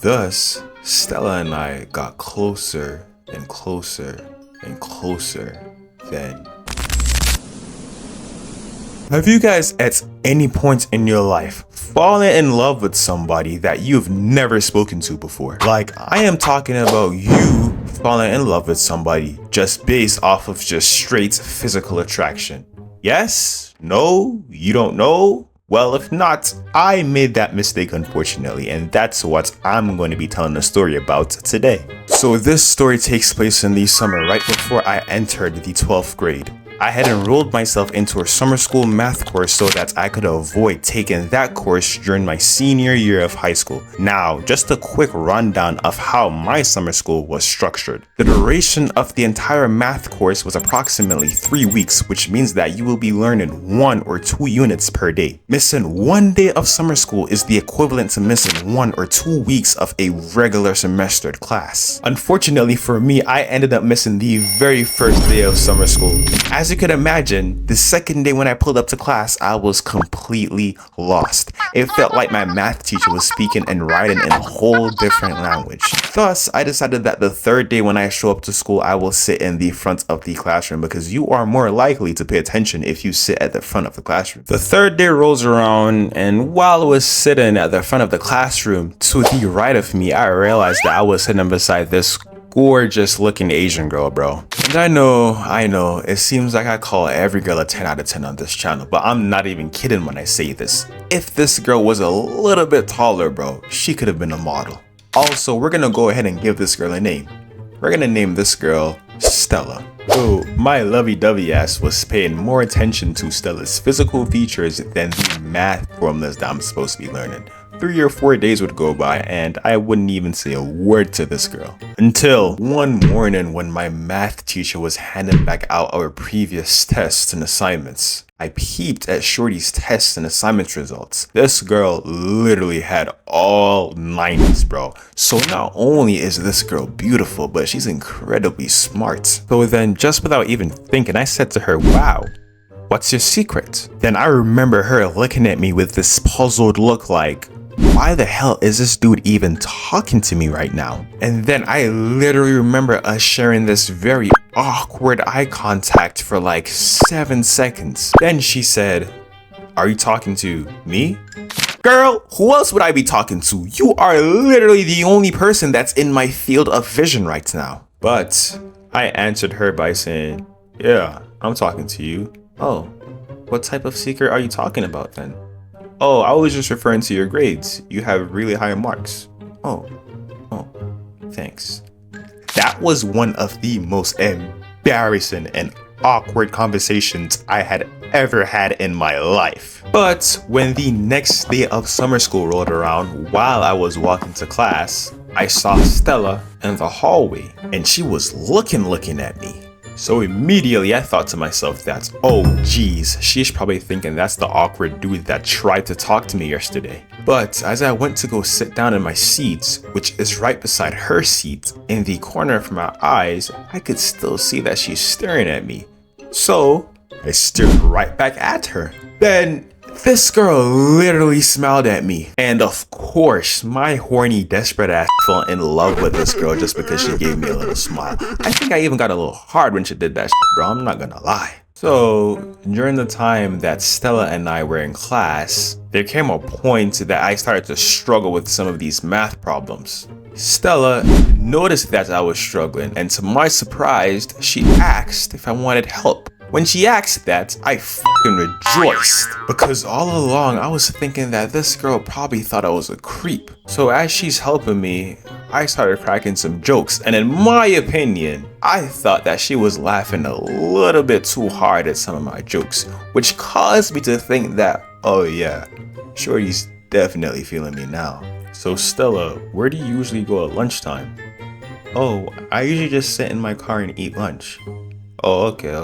Thus, Stella and I got closer and closer and closer then. Have you guys at any point in your life fallen in love with somebody that you've never spoken to before? Like, I am talking about you falling in love with somebody just based off of just straight physical attraction. Yes? No? You don't know? Well, if not, I made that mistake unfortunately, and that's what I'm going to be telling a story about today. So this story takes place in the summer right before I entered the 12th grade. I had enrolled myself into a summer school math course so that I could avoid taking that course during my senior year of high school. Now, just a quick rundown of how my summer school was structured. The duration of the entire math course was approximately 3 weeks, which means that you will be learning 1 or 2 units per day. Missing 1 day of summer school is the equivalent to missing 1 or 2 weeks of a regular semestered class. Unfortunately for me, I ended up missing the very first day of summer school. As you could imagine, the second day when I pulled up to class, I was completely lost. It felt like my math teacher was speaking and writing in a whole different language. Thus, I decided that the third day when I show up to school, I will sit in the front of the classroom because you are more likely to pay attention if you sit at the front of the classroom. The third day rolls around, and while I was sitting at the front of the classroom, to the right of me, I realized that I was sitting beside this gorgeous looking Asian girl, bro. And I know, it seems like I call every girl a 10 out of 10 on this channel, but I'm not even kidding when I say this. If this girl was a little bit taller, bro, she could have been a model. Also, we're gonna go ahead and give this girl a name. We're gonna name this girl Stella. So, my lovey-dovey ass was paying more attention to Stella's physical features than the math formulas that I'm supposed to be learning. 3 or 4 days would go by and I wouldn't even say a word to this girl. Until one morning when my math teacher was handing back out our previous tests and assignments. I peeped at Shorty's tests and assignments results. This girl literally had all 90s, bro. So not only is this girl beautiful, but she's incredibly smart. So then, just without even thinking, I said to her, wow, what's your secret? Then I remember her looking at me with this puzzled look like, why the hell is this dude even talking to me right now? And then I literally remember us sharing this very awkward eye contact for like 7 seconds. Then she said, are you talking to me? Girl, who else would I be talking to? You are literally the only person that's in my field of vision right now. But I answered her by saying, yeah, I'm talking to you. Oh, what type of secret are you talking about then? Oh, I was just referring to your grades. You have really high marks. Oh, thanks. That was one of the most embarrassing and awkward conversations I had ever had in my life. But when the next day of summer school rolled around, while I was walking to class, I saw Stella in the hallway and she was looking at me. So immediately I thought to myself that, oh geez, she's probably thinking that's the awkward dude that tried to talk to me yesterday. But as I went to go sit down in my seat, which is right beside her seat, in the corner of my eyes, I could still see that she's staring at me. So I stared right back at her. Then this girl literally smiled at me. And of course, my horny, desperate ass fell in love with this girl just because she gave me a little smile. I think I even got a little hard when she did that shit, bro. I'm not gonna lie. So, during the time that Stella and I were in class, there came a point that I started to struggle with some of these math problems. Stella noticed that I was struggling, and to my surprise, she asked if I wanted help. When she asked that, I fucking rejoiced, because all along I was thinking that this girl probably thought I was a creep. So as she's helping me, I started cracking some jokes, and in my opinion, I thought that she was laughing a little bit too hard at some of my jokes, which caused me to think that, oh yeah, Shorty's definitely feeling me now. So Stella, where do you usually go at lunchtime? Oh, I usually just sit in my car and eat lunch. Oh, okay.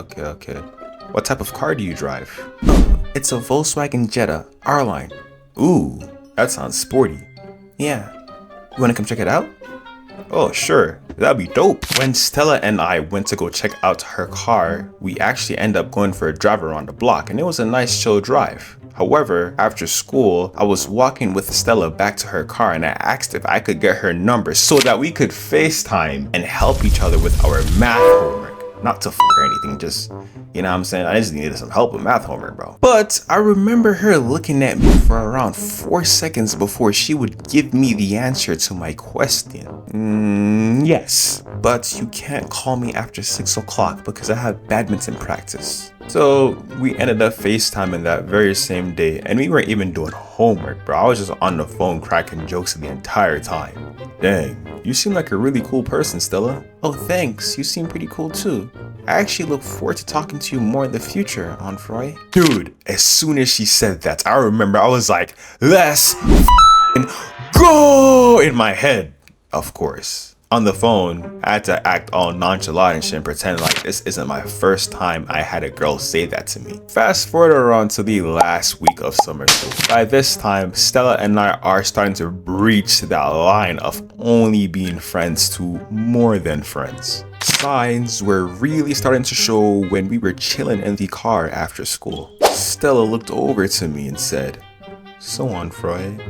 What type of car do you drive? Oh, it's a Volkswagen Jetta R-Line. Ooh, that sounds sporty. Yeah. You wanna come check it out? Oh, sure. That'd be dope. When Stella and I went to go check out her car, we actually ended up going for a drive around the block, and it was a nice chill drive. However, after school, I was walking with Stella back to her car and I asked if I could get her number so that we could FaceTime and help each other with our math homework. Not to or anything, just, you know what I'm saying? I just needed some help with math homework, bro. But I remember her looking at me for around 4 seconds before she would give me the answer to my question. Yes, but you can't call me after 6 o'clock because I have badminton practice. So we ended up FaceTiming that very same day, and we weren't even doing homework, bro. I was just on the phone cracking jokes the entire time. Dang, you seem like a really cool person, Stella. Oh, thanks. You seem pretty cool too. I actually look forward to talking to you more in the future, Onfroy. Dude, as soon as she said that, I remember I was like, let's go in my head, of course. On the phone, I had to act all nonchalant and shit and pretend like this isn't my first time I had a girl say that to me. Fast forward around to the last week of summer school. By this time, Stella and I are starting to breach that line of only being friends to more than friends. Signs were really starting to show when we were chilling in the car after school. Stella looked over to me and said, "So Onfroy,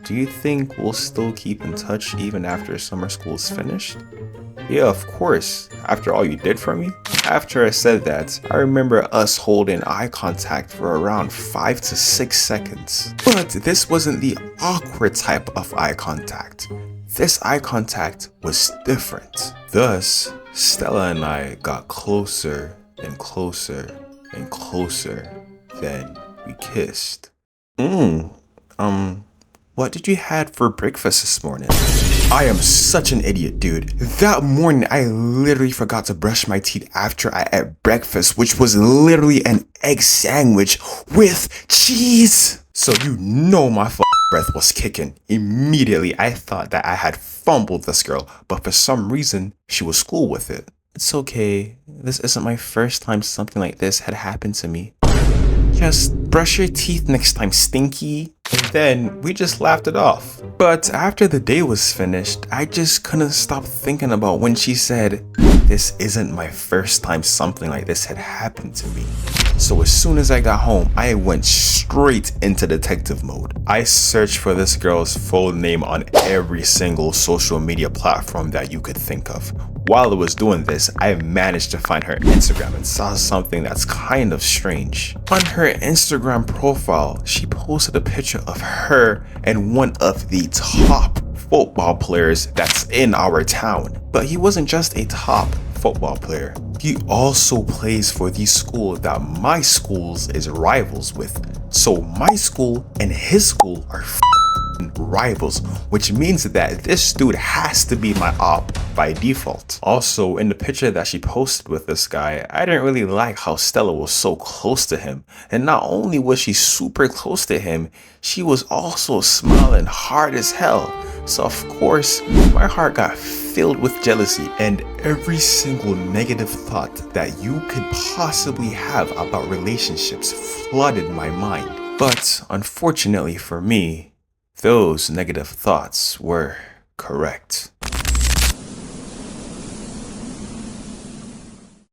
do you think we'll still keep in touch even after summer school's finished?" Yeah, of course, after all you did for me. After I said that, I remember us holding eye contact for around 5 to 6 seconds. But this wasn't the awkward type of eye contact. This eye contact was different. Thus, Stella and I got closer and closer and closer. Then we kissed. What did you had for breakfast this morning? I am such an idiot, dude. That morning, I literally forgot to brush my teeth after I ate breakfast, which was literally an egg sandwich with cheese. So you know my breath was kicking. Immediately, I thought that I had fumbled this girl, but for some reason, she was cool with it. It's okay. This isn't my first time something like this had happened to me. Just brush your teeth next time, Stinky. And then we just laughed it off. But after the day was finished, I just couldn't stop thinking about when she said, "This isn't my first time something like this had happened to me." So as soon as I got home, I went straight into detective mode. I searched for this girl's full name on every single social media platform that you could think of. While I was doing this, I managed to find her Instagram and saw something that's kind of strange. On her Instagram profile, she posted a picture of her and one of the top football players that's in our town. But he wasn't just a top football player. He also plays for the school that my schools is rivals with. So my school and his school are rivals, which means that this dude has to be my op by default. Also, in the picture that she posted with this guy, I didn't really like how Stella was so close to him. And not only was she super close to him, she was also smiling hard as hell. So of course, my heart got filled with jealousy, and every single negative thought that you could possibly have about relationships flooded my mind. But unfortunately for me, those negative thoughts were correct.